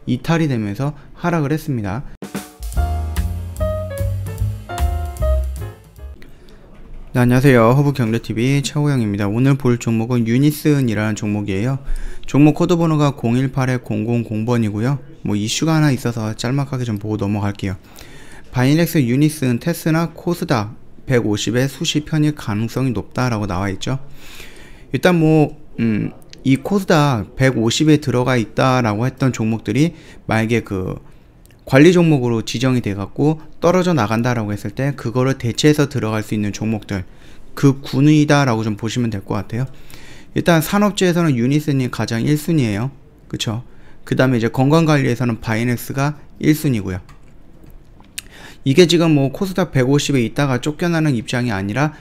이탈이 되면서 하락을 했습니다. 네, 안녕하세요. 허브경제TV 최호영입니다. 오늘 볼 종목은 유니슨이라는 종목이에요. 종목 코드 번호가 0181-000번이고요. 뭐 이슈가 하나 있어서 짤막하게 좀 보고 넘어갈게요. 바이넥스, 유니슨, 테스나, 코스닥 150의 수시 편입 가능성이 높다라고 나와있죠. 일단 이 코스닥 150에 들어가 있다라고 했던 종목들이 만약에 관리 종목으로 지정이 돼 갖고 떨어져 나간다라고 했을 때 그거를 대체해서 들어갈 수 있는 종목들, 그 군위다 라고 좀 보시면 될 것 같아요. 일단 산업재에서는 유니슨이 가장 1순위에요 그쵸? 그 다음에 이제 건강관리에서는 바이넥스가 1순위고요 이게 지금 코스닥 150에 있다가 쫓겨나는 입장이 아니라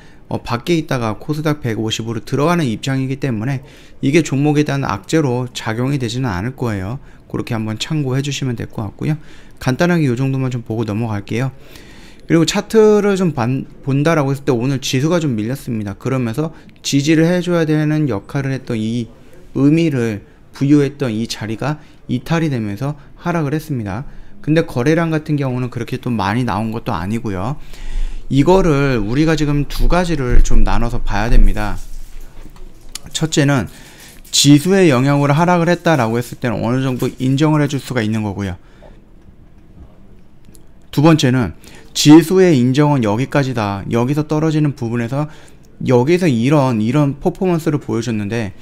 밖에 있다가 코스닥 150으로 들어가는 입장이기 때문에 이게 종목에 대한 악재로 작용이 되지는 않을 거예요. 그렇게 한번 참고해 주시면 될 것 같고요. 간단하게 이 정도만 좀 보고 넘어갈게요. 그리고 차트를 좀 본다라고 했을 때 오늘 지수가 좀 밀렸습니다. 그러면서 지지를 해줘야 되는 역할을 했던 이 의미를 부여했던 이 자리가 이탈이 되면서 하락을 했습니다. 근데 거래량 같은 경우는 그렇게 또 많이 나온 것도 아니고요. 이거를 우리가 지금 두 가지를 좀 나눠서 봐야 됩니다. 첫째는 지수의 영향으로 하락을 했다라고 했을 때는 어느 정도 인정을 해줄 수가 있는 거고요. 두 번째는 지수의 인정은 여기까지다. 여기서 떨어지는 부분에서 여기서 이런 퍼포먼스를 보여줬는데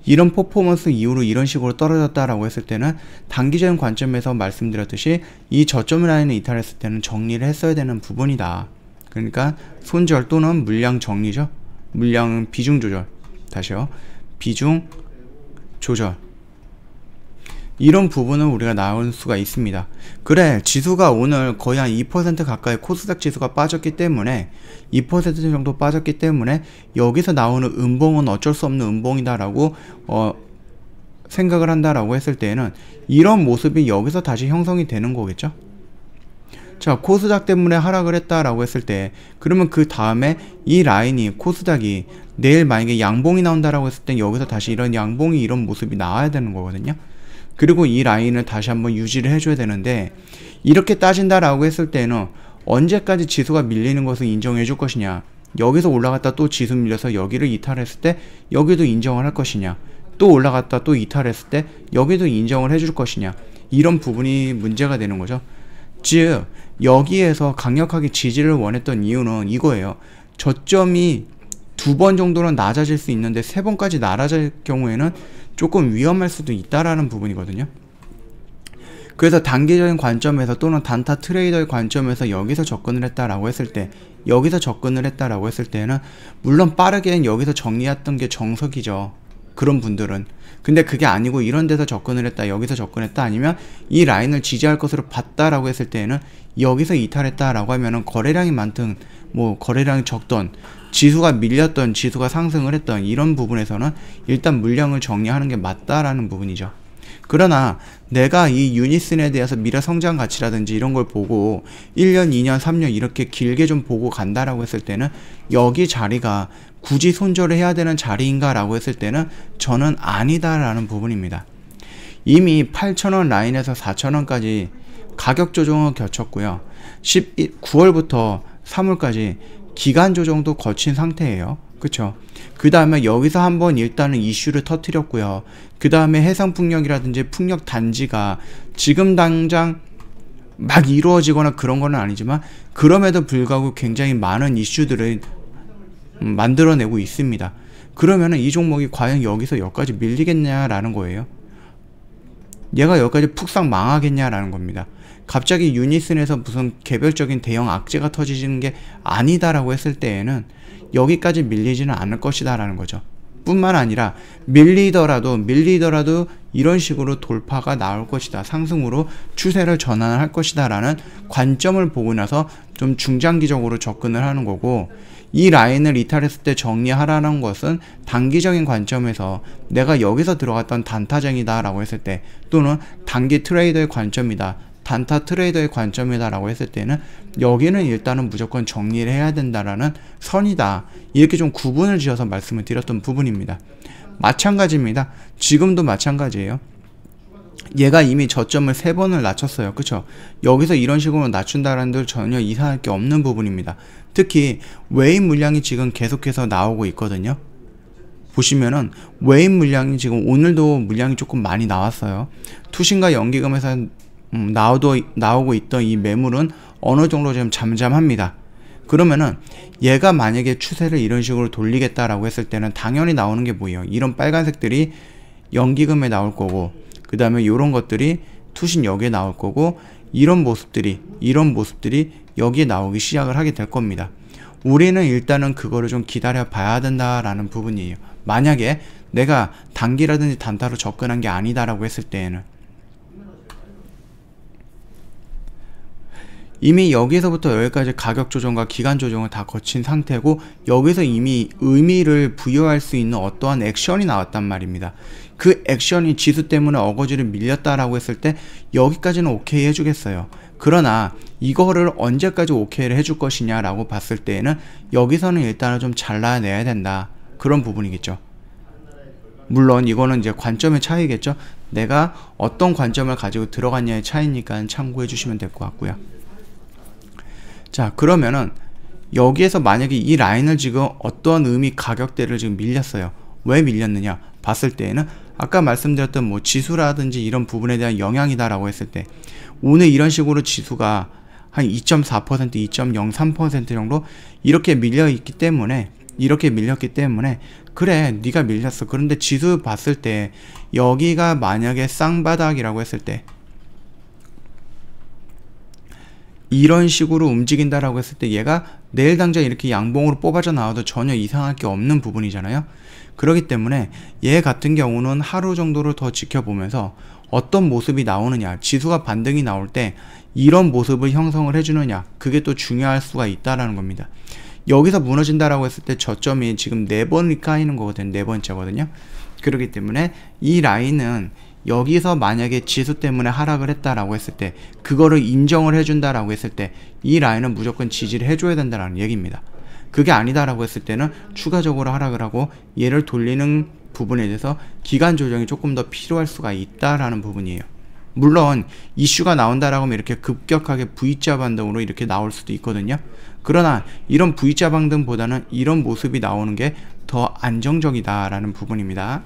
이런 퍼포먼스 이후로 이런 식으로 떨어졌다라고 했을 때는 단기적인 관점에서 말씀드렸듯이 이 저점 라인을 이탈했을 때는 정리를 했어야 되는 부분이다. 그러니까 손절 또는 물량 정리죠. 물량 비중 조절. 다시요. 비중 조절. 이런 부분은 우리가 나올 수가 있습니다. 그래, 지수가 오늘 거의 한 2% 가까이 코스닥 지수가 빠졌기 때문에 2% 정도 빠졌기 때문에 여기서 나오는 음봉은 어쩔 수 없는 음봉이다 라고 생각을 한다라고 했을 때는 이런 모습이 여기서 다시 형성이 되는 거겠죠. 자, 코스닥 때문에 하락을 했다라고 했을 때 그러면 그 다음에 이 라인이 코스닥이 내일 만약에 양봉이 나온다라고 했을 때 여기서 다시 이런 양봉이 이런 모습이 나와야 되는 거거든요. 그리고 이 라인을 다시 한번 유지를 해줘야 되는데 이렇게 따진다라고 했을 때는 언제까지 지수가 밀리는 것을 인정해 줄 것이냐, 여기서 올라갔다 또 지수 밀려서 여기를 이탈했을 때 여기도 인정을 할 것이냐, 또 올라갔다 또 이탈했을 때 여기도 인정을 해줄 것이냐, 이런 부분이 문제가 되는 거죠. 즉 여기에서 강력하게 지지를 원했던 이유는 이거예요. 저점이 2번 정도는 낮아질 수 있는데 3번까지 낮아질 경우에는 조금 위험할 수도 있다라는 부분이거든요. 그래서 단기적인 관점에서 또는 단타 트레이더의 관점에서 여기서 접근을 했다라고 했을 때 때는 물론 빠르게는 여기서 정리했던 게 정석이죠. 그런 분들은. 근데 그게 아니고 이런 데서 접근을 했다, 여기서 접근했다, 아니면 이 라인을 지지할 것으로 봤다라고 했을 때는 여기서 이탈했다라고 하면은 거래량이 많든 거래량이 적던, 지수가 밀렸던, 지수가 상승을 했던 이런 부분에서는 일단 물량을 정리하는 게 맞다라는 부분이죠. 그러나 내가 이 유니슨에 대해서 미래 성장 가치라든지 이런 걸 보고 1년, 2년, 3년 이렇게 길게 좀 보고 간다라고 했을 때는 여기 자리가 굳이 손절을 해야 되는 자리인가 라고 했을 때는 저는 아니다라는 부분입니다. 이미 8,000원 라인에서 4,000원까지 가격 조정을 거쳤고요. 9월부터 3월까지 기간 조정도 거친 상태예요. 그쵸? 그 다음에 여기서 한번 일단은 이슈를 터뜨렸고요. 그 다음에 해상풍력이라든지 풍력 단지가 지금 당장 막 이루어지거나 그런 건 아니지만 그럼에도 불구하고 굉장히 많은 이슈들을 만들어내고 있습니다. 그러면은 이 종목이 과연 여기서 여기까지 밀리겠냐라는 거예요. 얘가 여기까지 푹상 망하겠냐라는 겁니다. 갑자기 유니슨에서 무슨 개별적인 대형 악재가 터지는 게 아니다라고 했을 때에는 여기까지 밀리지는 않을 것이다 라는 거죠. 뿐만 아니라 밀리더라도 이런 식으로 돌파가 나올 것이다, 상승으로 추세를 전환할 것이다 라는 관점을 보고 나서 좀 중장기적으로 접근을 하는 거고, 이 라인을 이탈했을 때 정리하라는 것은 단기적인 관점에서 내가 여기서 들어갔던 단타쟁이다 라고 했을 때, 또는 단기 트레이더의 관점이다, 단타 트레이더의 관점이다 라고 했을 때는 여기는 일단은 무조건 정리를 해야 된다라는 선이다, 이렇게 좀 구분을 지어서 말씀을 드렸던 부분입니다. 마찬가지입니다. 지금도 마찬가지예요. 얘가 이미 저점을 3번을 낮췄어요. 그쵸? 여기서 이런 식으로 낮춘다는 들 전혀 이상할 게 없는 부분입니다. 특히 외인 물량이 지금 계속해서 나오고 있거든요. 보시면은 외인 물량이 지금 오늘도 물량이 조금 많이 나왔어요. 투신과 연기금에서 나오고 있던 이 매물은 어느 정도 좀 잠잠합니다. 그러면은 얘가 만약에 추세를 이런 식으로 돌리겠다라고 했을 때는 당연히 나오는 게 뭐예요? 이런 빨간색들이 연기금에 나올 거고, 그 다음에 이런 것들이 투신 여기에 나올 거고, 이런 모습들이 여기에 나오기 시작을 하게 될 겁니다. 우리는 일단은 그거를 좀 기다려 봐야 된다라는 부분이에요. 만약에 내가 단기라든지 단타로 접근한 게 아니다라고 했을 때에는 이미 여기서부터 여기까지 가격 조정과 기간 조정을 다 거친 상태고, 여기서 이미 의미를 부여할 수 있는 어떠한 액션이 나왔단 말입니다. 그 액션이 지수 때문에 어거지를 밀렸다라고 했을 때 여기까지는 오케이 해주겠어요. 그러나 이거를 언제까지 오케이를 해줄 것이냐라고 봤을 때에는 여기서는 일단은 좀 잘라내야 된다, 그런 부분이겠죠. 물론 이거는 이제 관점의 차이겠죠. 내가 어떤 관점을 가지고 들어갔냐의 차이니까 참고해 주시면 될 것 같고요. 자, 그러면은 여기에서 만약에 이 라인을 지금 어떠한 의미 가격대를 지금 밀렸어요. 왜 밀렸느냐 봤을 때에는 아까 말씀드렸던 뭐 지수라든지 이런 부분에 대한 영향이다라고 했을 때, 오늘 이런 식으로 지수가 한 2.4%, 2.03% 정도 이렇게 밀렸기 때문에 그래, 네가 밀렸어. 그런데 지수 봤을 때 여기가 만약에 쌍바닥이라고 했을 때, 이런 식으로 움직인다라고 했을 때 얘가 내일 당장 이렇게 양봉으로 뽑아져 나와도 전혀 이상할 게 없는 부분이잖아요. 그렇기 때문에 얘 같은 경우는 하루 정도를 더 지켜보면서 어떤 모습이 나오느냐, 지수가 반등이 나올 때 이런 모습을 형성을 해주느냐, 그게 또 중요할 수가 있다라는 겁니다. 여기서 무너진다라고 했을 때 저점이 지금 4번이 까이는 거거든요. 4번째거든요. 그렇기 때문에 이 라인은 여기서 만약에 지수 때문에 하락을 했다라고 했을 때, 그거를 인정을 해준다라고 했을 때 이 라인은 무조건 지지를 해줘야 된다는 얘기입니다. 그게 아니다라고 했을 때는 추가적으로 하락을 하고 얘를 돌리는 부분에 대해서 기간 조정이 조금 더 필요할 수가 있다라는 부분이에요. 물론 이슈가 나온다라고 하면 이렇게 급격하게 V자 반등으로 이렇게 나올 수도 있거든요. 그러나 이런 V자 반등보다는 이런 모습이 나오는 게 더 안정적이다라는 부분입니다.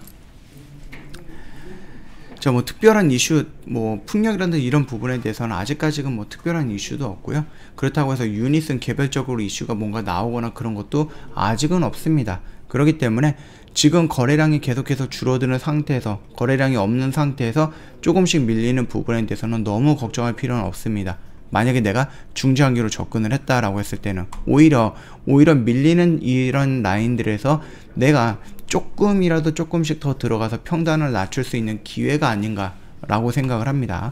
자, 뭐 특별한 이슈, 뭐 풍력이라든지 이런 부분에 대해서는 아직까지는 뭐 특별한 이슈도 없고요. 그렇다고 해서 유닛은 개별적으로 이슈가 뭔가 나오거나 그런 것도 아직은 없습니다. 그렇기 때문에 지금 거래량이 계속해서 줄어드는 상태에서, 거래량이 없는 상태에서 조금씩 밀리는 부분에 대해서는 너무 걱정할 필요는 없습니다. 만약에 내가 중장기로 접근을 했다라고 했을 때는 오히려 밀리는 이런 라인들에서 내가 조금이라도 조금씩 더 들어가서 평단을 낮출 수 있는 기회가 아닌가라고 생각을 합니다.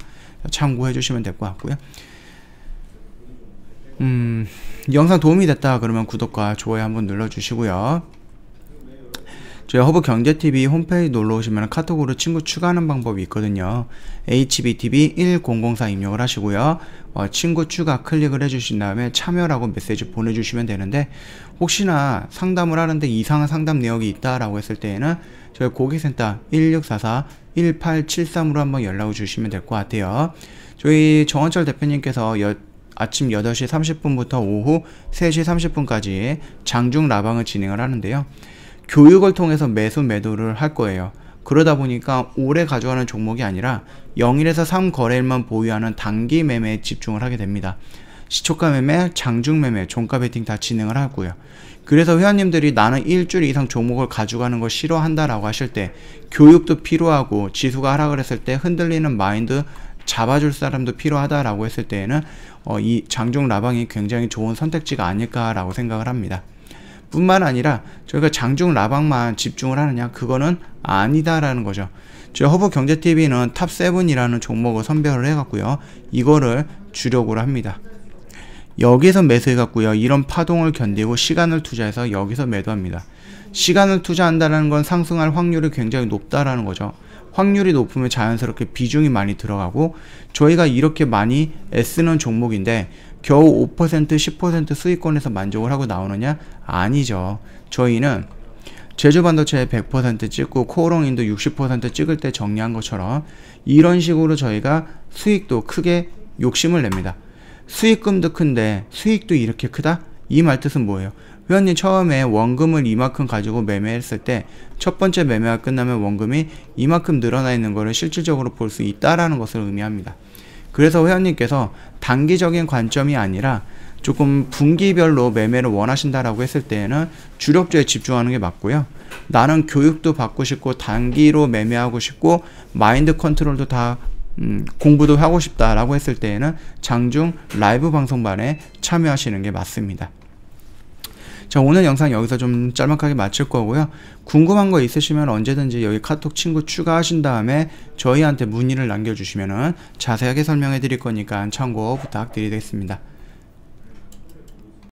참고해 주시면 될 것 같고요. 영상 도움이 됐다 그러면 구독과 좋아요 한번 눌러주시고요. 저희 허브경제TV 홈페이지 놀러오시면 카톡으로 친구 추가하는 방법이 있거든요. HBTV1004 입력을 하시고요. 친구 추가 클릭을 해주신 다음에 참여라고 메시지 보내주시면 되는데, 혹시나 상담을 하는데 이상한 상담 내역이 있다라고 했을 때에는 저희 고객센터 1644-1873으로 한번 연락을 주시면 될 것 같아요. 저희 정원철 대표님께서 아침 8시 30분부터 오후 3시 30분까지 장중 라방을 진행을 하는데요. 교육을 통해서 매수매도를 할 거예요. 그러다 보니까 오래 가져가는 종목이 아니라 0일에서 3거래일만 보유하는 단기 매매에 집중을 하게 됩니다. 시초가 매매, 장중 매매, 종가 베팅 다 진행을 하고요. 그래서 회원님들이 나는 일주일 이상 종목을 가져가는 걸 싫어한다라고 하실 때, 교육도 필요하고 지수가 하락을 했을 때 흔들리는 마인드 잡아줄 사람도 필요하다라고 했을 때에는 이 장중 라방이 굉장히 좋은 선택지가 아닐까라고 생각을 합니다. 뿐만 아니라 저희가 장중 라방만 집중을 하느냐, 그거는 아니다라는 거죠. 저희 허브경제TV는 탑7이라는 종목을 선별을 해갖고요, 이거를 주력으로 합니다. 여기서 매수해갖고요, 이런 파동을 견디고 시간을 투자해서 여기서 매도합니다. 시간을 투자한다는 건 상승할 확률이 굉장히 높다라는 거죠. 확률이 높으면 자연스럽게 비중이 많이 들어가고, 저희가 이렇게 많이 애쓰는 종목인데 겨우 5%, 10% 수익권에서 만족을 하고 나오느냐? 아니죠. 저희는 제주반도체 100% 찍고 코오롱인도 60% 찍을 때 정리한 것처럼 이런 식으로 저희가 수익도 크게 욕심을 냅니다. 수익금도 큰데 수익도 이렇게 크다? 이 말뜻은 뭐예요? 회원님 처음에 원금을 이만큼 가지고 매매했을 때 첫 번째 매매가 끝나면 원금이 이만큼 늘어나 있는 것을 실질적으로 볼 수 있다라는 것을 의미합니다. 그래서 회원님께서 단기적인 관점이 아니라 조금 분기별로 매매를 원하신다라고 했을 때에는 주력주에 집중하는 게 맞고요. 나는 교육도 받고 싶고 단기로 매매하고 싶고 마인드 컨트롤도 다 공부도 하고 싶다라고 했을 때에는 장중 라이브 방송반에 참여하시는 게 맞습니다. 자, 오늘 영상 여기서 좀 짤막하게 마칠 거고요. 궁금한 거 있으시면 언제든지 여기 카톡 친구 추가하신 다음에 저희한테 문의를 남겨주시면 자세하게 설명해 드릴 거니까 참고 부탁드리겠습니다.